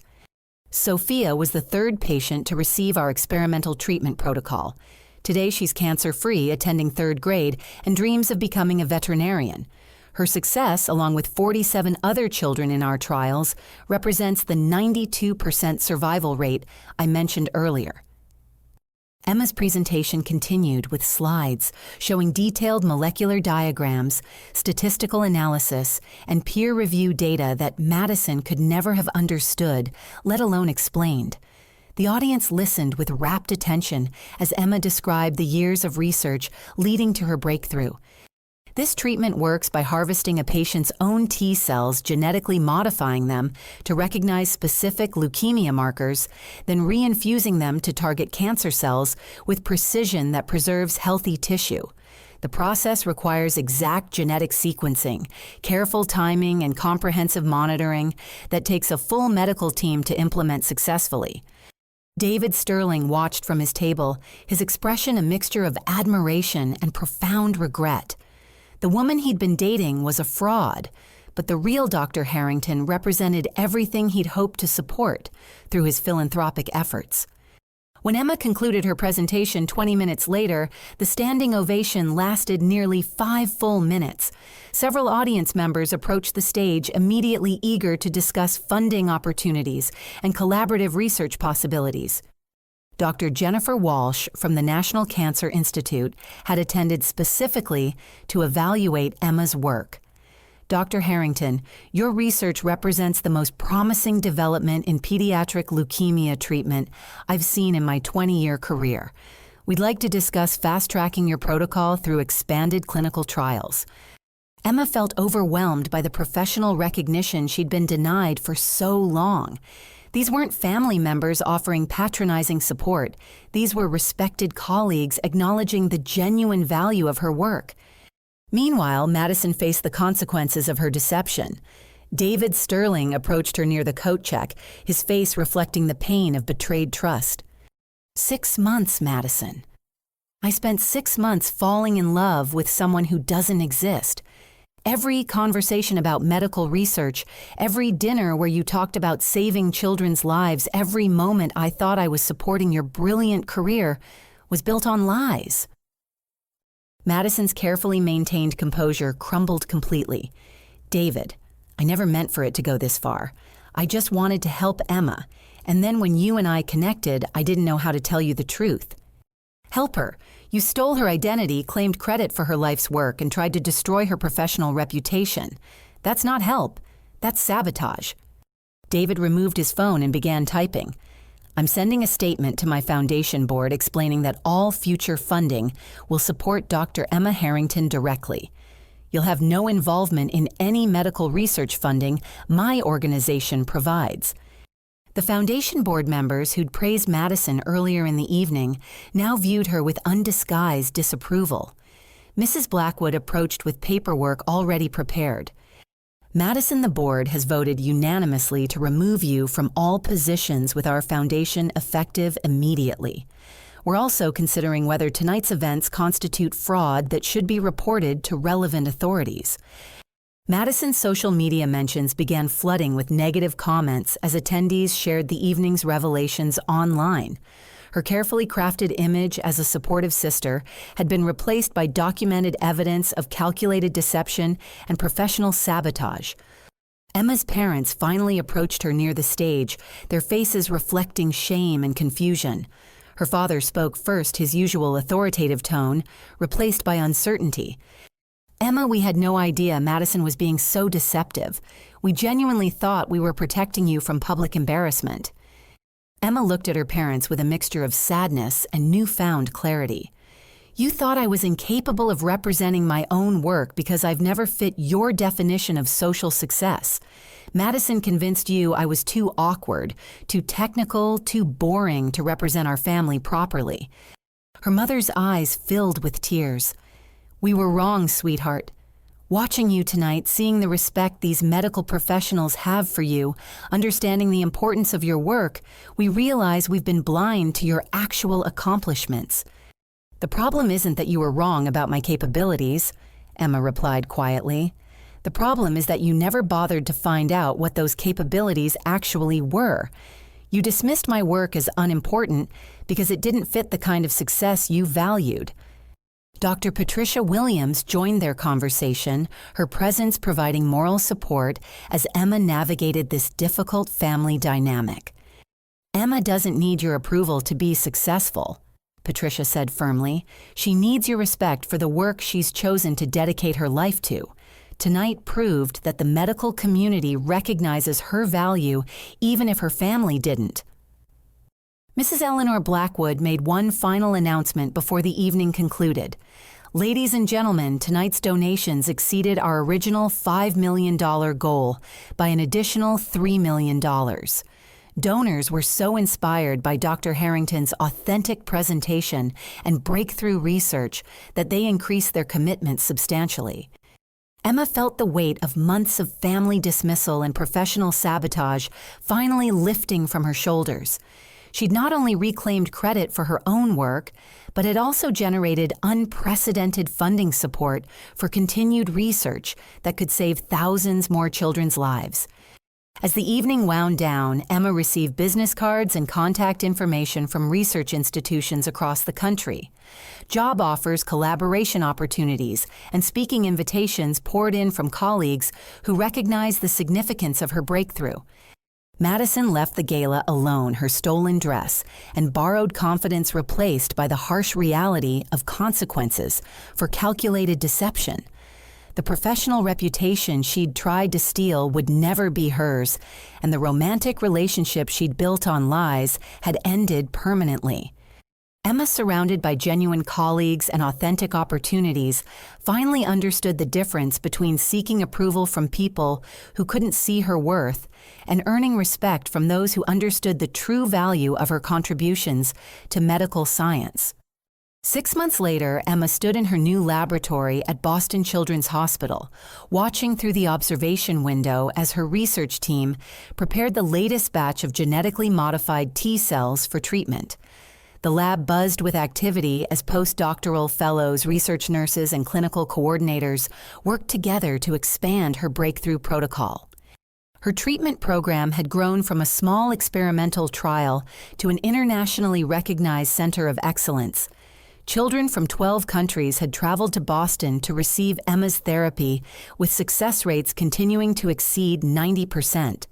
[SPEAKER 1] Sophia was the 3rd patient to receive our experimental treatment protocol. Today she's cancer-free, attending 3rd grade, and dreams of becoming a veterinarian. Her success, along with 47 other children in our trials, represents the 92% survival rate I mentioned earlier. Emma's presentation continued with slides showing detailed molecular diagrams, statistical analysis, and peer review data that Madison could never have understood, let alone explained. The audience listened with rapt attention as Emma described the years of research leading to her breakthrough. This treatment works by harvesting a patient's own T cells, genetically modifying them to recognize specific leukemia markers, then reinfusing them to target cancer cells with precision that preserves healthy tissue. The process requires exact genetic sequencing, careful timing, and comprehensive monitoring that takes a full medical team to implement successfully. David Sterling watched from his table, his expression a mixture of admiration and profound regret. The woman he'd been dating was a fraud, but the real Dr. Harrington represented everything he'd hoped to support through his philanthropic efforts. When Emma concluded her presentation 20 minutes later, the standing ovation lasted nearly 5 full minutes. Several audience members approached the stage, immediately eager to discuss funding opportunities and collaborative research possibilities. Dr. Jennifer Walsh from the National Cancer Institute had attended specifically to evaluate Emma's work. Dr. Harrington, your research represents the most promising development in pediatric leukemia treatment I've seen in my 20-year career. We'd like to discuss fast-tracking your protocol through expanded clinical trials. Emma felt overwhelmed by the professional recognition she'd been denied for so long. These weren't family members offering patronizing support. These were respected colleagues acknowledging the genuine value of her work. Meanwhile, Madison faced the consequences of her deception. David Sterling approached her near the coat check, his face reflecting the pain of betrayed trust. 6 months, Madison. I spent 6 months falling in love with someone who doesn't exist. Every conversation about medical research, every dinner where you talked about saving children's lives, every moment I thought I was supporting your brilliant career was built on lies. Madison's carefully maintained composure crumbled completely. David, I never meant for it to go this far. I just wanted to help Emma, and then when you and I connected, I didn't know how to tell you the truth. Help her. You stole her identity, claimed credit for her life's work, and tried to destroy her professional reputation. That's not help. That's sabotage. David removed his phone and began typing. I'm sending a statement to my foundation board explaining that all future funding will support Dr. Emma Harrington directly. You'll have no involvement in any medical research funding my organization provides. The foundation board members who'd praised Madison earlier in the evening now viewed her with undisguised disapproval. Mrs. Blackwood approached with paperwork already prepared. Madison, the board, has voted unanimously to remove you from all positions with our foundation effective immediately. We're also considering whether tonight's events constitute fraud that should be reported to relevant authorities. Madison's social media mentions began flooding with negative comments as attendees shared the evening's revelations online. Her carefully crafted image as a supportive sister had been replaced by documented evidence of calculated deception and professional sabotage. Emma's parents finally approached her near the stage, their faces reflecting shame and confusion. Her father spoke first, his usual authoritative tone, replaced by uncertainty. Emma, we had no idea Madison was being so deceptive. We genuinely thought we were protecting you from public embarrassment. Emma looked at her parents with a mixture of sadness and newfound clarity. You thought I was incapable of representing my own work because I've never fit your definition of social success. Madison convinced you I was too awkward, too technical, too boring to represent our family properly. Her mother's eyes filled with tears. We were wrong, sweetheart. Watching you tonight, seeing the respect these medical professionals have for you, understanding the importance of your work, we realize we've been blind to your actual accomplishments. The problem isn't that you were wrong about my capabilities, Emma replied quietly. The problem is that you never bothered to find out what those capabilities actually were. You dismissed my work as unimportant because it didn't fit the kind of success you valued. Dr. Patricia Williams joined their conversation, her presence providing moral support as Emma navigated this difficult family dynamic. Emma doesn't need your approval to be successful, Patricia said firmly. She needs your respect for the work she's chosen to dedicate her life to. Tonight proved that the medical community recognizes her value even if her family didn't. Mrs. Eleanor Blackwood made one final announcement before the evening concluded. Ladies and gentlemen, tonight's donations exceeded our original $5 million goal by an additional $3 million. Donors were so inspired by Dr. Harrington's authentic presentation and breakthrough research that they increased their commitment substantially. Emma felt the weight of months of family dismissal and professional sabotage finally lifting from her shoulders. She'd not only reclaimed credit for her own work, but had also generated unprecedented funding support for continued research that could save thousands more children's lives. As the evening wound down, Emma received business cards and contact information from research institutions across the country. Job offers, collaboration opportunities, and speaking invitations poured in from colleagues who recognized the significance of her breakthrough. Madison left the gala alone, her stolen dress, and borrowed confidence replaced by the harsh reality of consequences for calculated deception. The professional reputation she'd tried to steal would never be hers, and the romantic relationship she'd built on lies had ended permanently. Emma, surrounded by genuine colleagues and authentic opportunities, finally understood the difference between seeking approval from people who couldn't see her worth and earning respect from those who understood the true value of her contributions to medical science. 6 months later, Emma stood in her new laboratory at Boston Children's Hospital, watching through the observation window as her research team prepared the latest batch of genetically modified T cells for treatment. The lab buzzed with activity as postdoctoral fellows, research nurses, and clinical coordinators worked together to expand her breakthrough protocol. Her treatment program had grown from a small experimental trial to an internationally recognized center of excellence. Children from 12 countries had traveled to Boston to receive Emma's therapy, with success rates continuing to exceed 90%.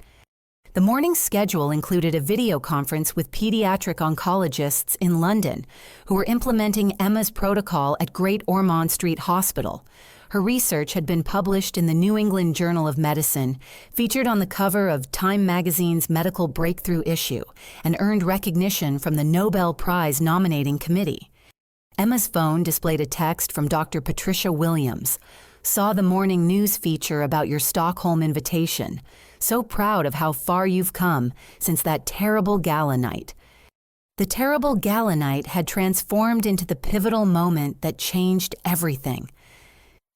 [SPEAKER 1] The morning's schedule included a video conference with pediatric oncologists in London who were implementing Emma's protocol at Great Ormond Street Hospital. Her research had been published in the New England Journal of Medicine, featured on the cover of Time magazine's Medical Breakthrough issue, and earned recognition from the Nobel Prize nominating committee. Emma's phone displayed a text from Dr. Patricia Williams. Saw the morning news feature about your Stockholm invitation. So proud of how far you've come since that terrible gala night. The terrible gala night had transformed into the pivotal moment that changed everything.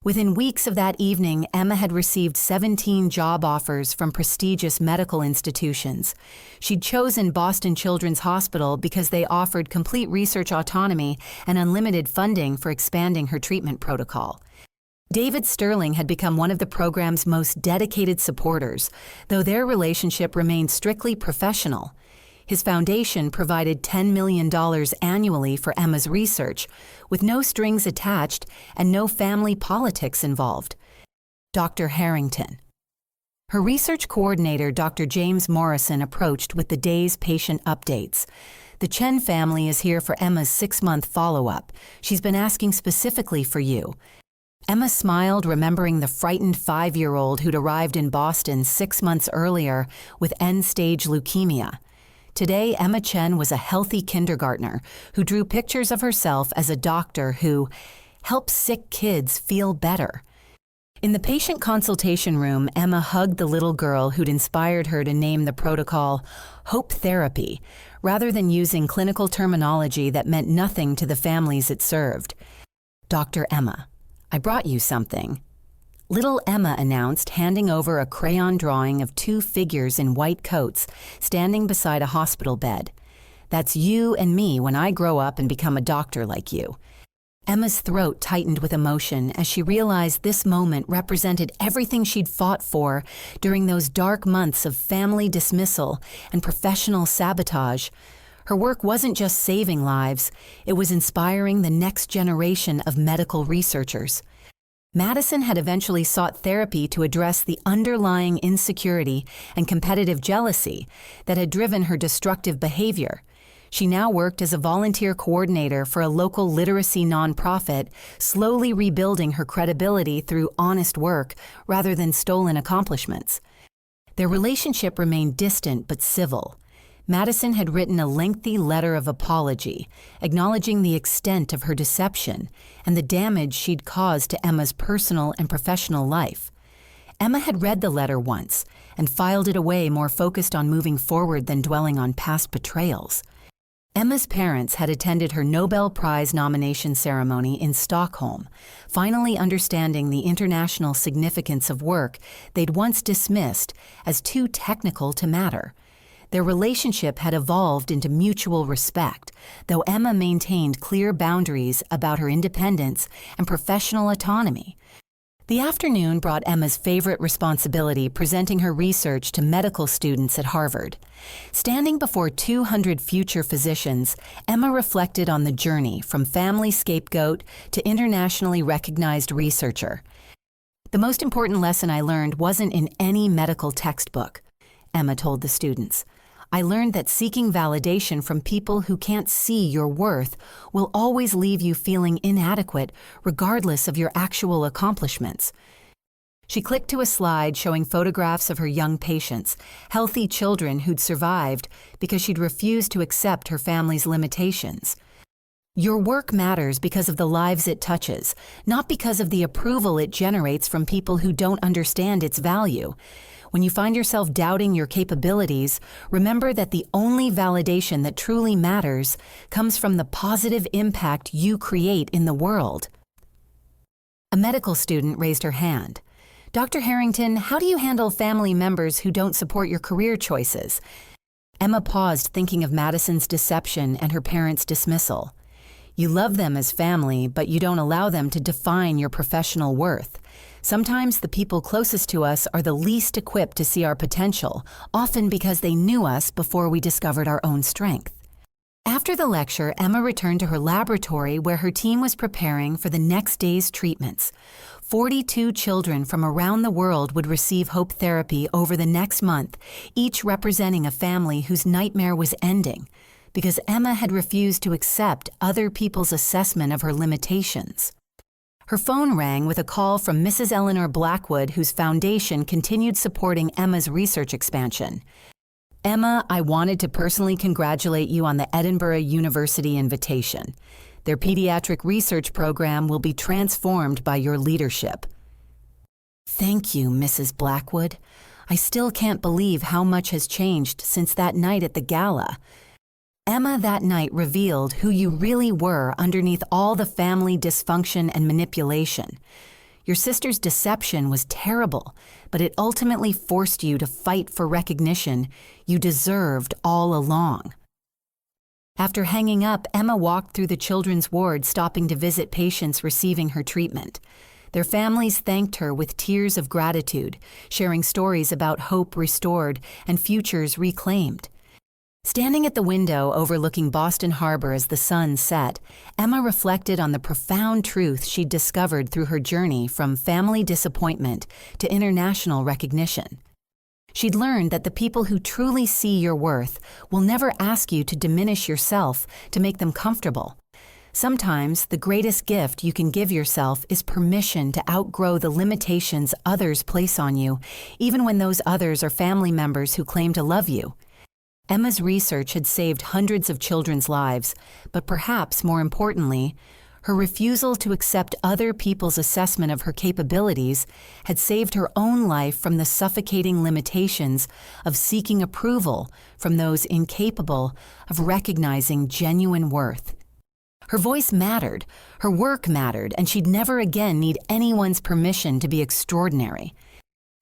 [SPEAKER 1] Within weeks of that evening, Emma had received 17 job offers from prestigious medical institutions. She'd chosen Boston Children's Hospital because they offered complete research autonomy and unlimited funding for expanding her treatment protocol. David Sterling had become one of the program's most dedicated supporters, though their relationship remained strictly professional. His foundation provided $10 million annually for Emma's research, with no strings attached and no family politics involved. Dr. Harrington. Her research coordinator, Dr. James Morrison, approached with the day's patient updates. The Chen family is here for Emma's 6-month follow-up. She's been asking specifically for you. Emma smiled, remembering the frightened 5-year-old who'd arrived in Boston 6 months earlier with end-stage leukemia. Today, Emma Chen was a healthy kindergartner who drew pictures of herself as a doctor who helps sick kids feel better. In the patient consultation room, Emma hugged the little girl who'd inspired her to name the protocol Hope Therapy, rather than using clinical terminology that meant nothing to the families it served. Dr. Emma, I brought you something. Little Emma announced, handing over a crayon drawing of 2 figures in white coats standing beside a hospital bed. That's you and me when I grow up and become a doctor like you. Emma's throat tightened with emotion as she realized this moment represented everything she'd fought for during those dark months of family dismissal and professional sabotage. Her work wasn't just saving lives, it was inspiring the next generation of medical researchers. Madison had eventually sought therapy to address the underlying insecurity and competitive jealousy that had driven her destructive behavior. She now worked as a volunteer coordinator for a local literacy nonprofit, slowly rebuilding her credibility through honest work rather than stolen accomplishments. Their relationship remained distant but civil. Madison had written a lengthy letter of apology, acknowledging the extent of her deception and the damage she'd caused to Emma's personal and professional life. Emma had read the letter once and filed it away, more focused on moving forward than dwelling on past betrayals. Emma's parents had attended her Nobel Prize nomination ceremony in Stockholm, finally understanding the international significance of work they'd once dismissed as too technical to matter. Their relationship had evolved into mutual respect, though Emma maintained clear boundaries about her independence and professional autonomy. The afternoon brought Emma's favorite responsibility, presenting her research to medical students at Harvard. Standing before 200 future physicians, Emma reflected on the journey from family scapegoat to internationally recognized researcher. The most important lesson I learned wasn't in any medical textbook, Emma told the students. I learned that seeking validation from people who can't see your worth will always leave you feeling inadequate regardless of your actual accomplishments. She clicked to a slide showing photographs of her young patients, healthy children who'd survived because she'd refused to accept her family's limitations. Your work matters because of the lives it touches, not because of the approval it generates from people who don't understand its value. When you find yourself doubting your capabilities, remember that the only validation that truly matters comes from the positive impact you create in the world. A medical student raised her hand. Dr. Harrington, how do you handle family members who don't support your career choices? Emma paused, thinking of Madison's deception and her parents' dismissal. You love them as family, but you don't allow them to define your professional worth. Sometimes the people closest to us are the least equipped to see our potential, often because they knew us before we discovered our own strength. After the lecture, Emma returned to her laboratory where her team was preparing for the next day's treatments. 42 children from around the world would receive hope therapy over the next month, each representing a family whose nightmare was ending, because Emma had refused to accept other people's assessment of her limitations. Her phone rang with a call from Mrs. Eleanor Blackwood, whose foundation continued supporting Emma's research expansion. Emma, I wanted to personally congratulate you on the Edinburgh University invitation. Their pediatric research program will be transformed by your leadership. Thank you, Mrs. Blackwood. I still can't believe how much has changed since that night at the gala. Emma that night revealed who you really were underneath all the family dysfunction and manipulation. Your sister's deception was terrible, but it ultimately forced you to fight for recognition you deserved all along. After hanging up, Emma walked through the children's ward, stopping to visit patients receiving her treatment. Their families thanked her with tears of gratitude, sharing stories about hope restored and futures reclaimed. Standing at the window overlooking Boston Harbor as the sun set, Emma reflected on the profound truth she'd discovered through her journey from family disappointment to international recognition. She'd learned that the people who truly see your worth will never ask you to diminish yourself to make them comfortable. Sometimes the greatest gift you can give yourself is permission to outgrow the limitations others place on you, even when those others are family members who claim to love you. Emma's research had saved hundreds of children's lives, but perhaps more importantly, her refusal to accept other people's assessment of her capabilities had saved her own life from the suffocating limitations of seeking approval from those incapable of recognizing genuine worth. Her voice mattered, her work mattered, and she'd never again need anyone's permission to be extraordinary.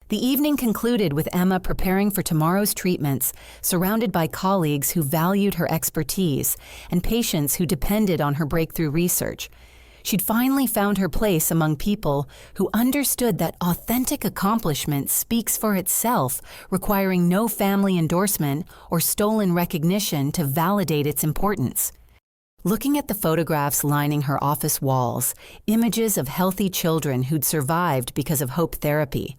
[SPEAKER 1] The evening concluded with Emma preparing for tomorrow's treatments, surrounded by colleagues who valued her expertise and patients who depended on her breakthrough research. She'd finally found her place among people who understood that authentic accomplishment speaks for itself, requiring no family endorsement or stolen recognition to validate its importance. Looking at the photographs lining her office walls, images of healthy children who'd survived because of hope therapy,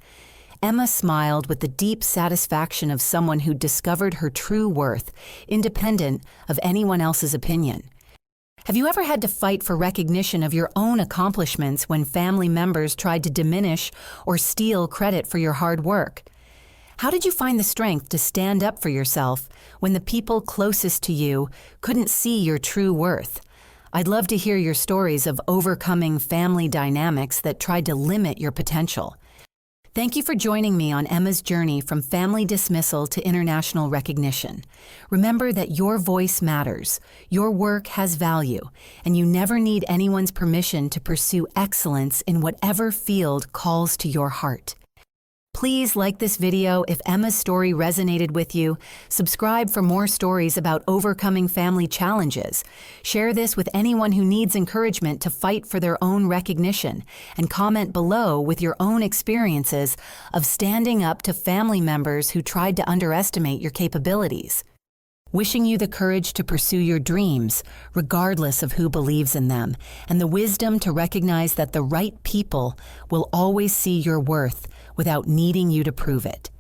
[SPEAKER 1] Emma smiled with the deep satisfaction of someone who discovered her true worth, independent of anyone else's opinion. Have you ever had to fight for recognition of your own accomplishments when family members tried to diminish or steal credit for your hard work? How did you find the strength to stand up for yourself when the people closest to you couldn't see your true worth? I'd love to hear your stories of overcoming family dynamics that tried to limit your potential. Thank you for joining me on Emma's journey from family dismissal to international recognition. Remember that your voice matters, your work has value, and you never need anyone's permission to pursue excellence in whatever field calls to your heart. Please like this video if Emma's story resonated with you. Subscribe for more stories about overcoming family challenges. Share this with anyone who needs encouragement to fight for their own recognition. And comment below with your own experiences of standing up to family members who tried to underestimate your capabilities. Wishing you the courage to pursue your dreams, regardless of who believes in them, and the wisdom to recognize that the right people will always see your worth without needing you to prove it.